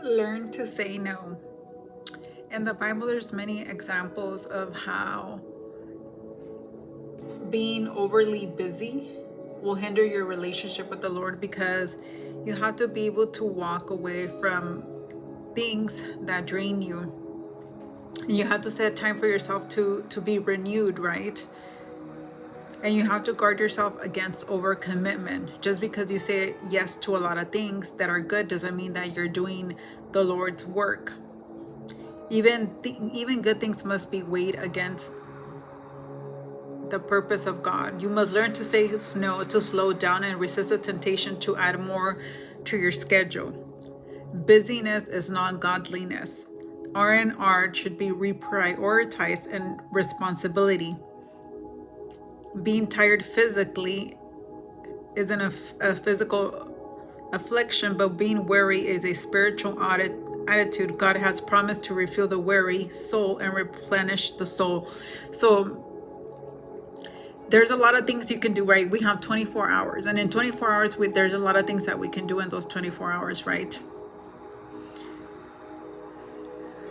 Learn to say no. In the Bible, there's many examples of how being overly busy will hinder your relationship with the Lord, because you have to be able to walk away from things that drain you. And you have to set time for yourself to be renewed, right? And you have to guard yourself against overcommitment. Just because you say yes to a lot of things that are good doesn't mean that you're doing the Lord's work. Even good things must be weighed against the purpose of God. You must learn to say no, to slow down and resist the temptation to add more to your schedule. Busyness is not godliness. R&R should be reprioritized and responsibility. Being tired physically isn't a physical affliction, but being weary is a spiritual attitude. God has promised to refill the weary soul and replenish the soul. So there's a lot of things you can do, right? We have 24 hours, and in 24 hours, there's a lot of things that we can do in those 24 hours, right?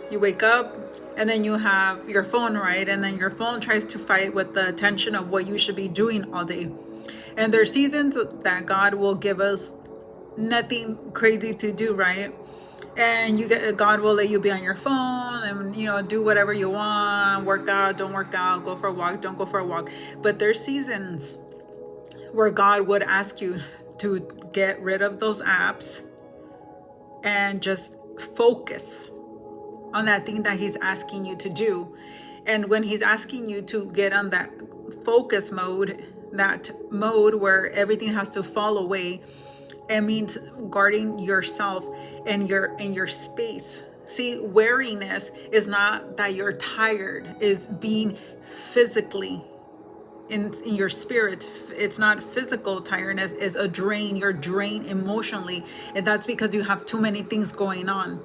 You wake up, and then you have your phone, right? And then your phone tries to fight with the attention of what you should be doing all day. And there's seasons that God will give us nothing crazy to do, right? And God will let you be on your phone and do whatever you want, work out, don't work out, go for a walk, don't go for a walk. But there's seasons where God would ask you to get rid of those apps and just focus on that thing that he's asking you to do. And when he's asking you to get on that focus mode, that mode where everything has to fall away, it means guarding yourself and your space. See, weariness is not that you're tired, is being physically in your spirit. It's not physical tiredness, it's a drain. You're drained emotionally, and that's because you have too many things going on,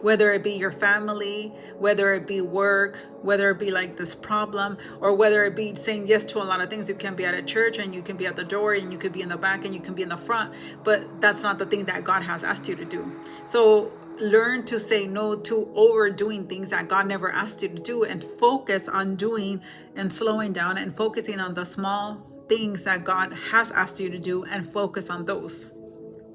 whether it be your family, whether it be work, whether it be like this problem, or whether it be saying yes to a lot of things. You can be at a church, and you can be at the door, and you could be in the back, and you can be in the front, but that's not the thing that God has asked you to do. So learn to say no to overdoing things that God never asked you to do, and focus on doing and slowing down and focusing on the small things that God has asked you to do, and focus on those.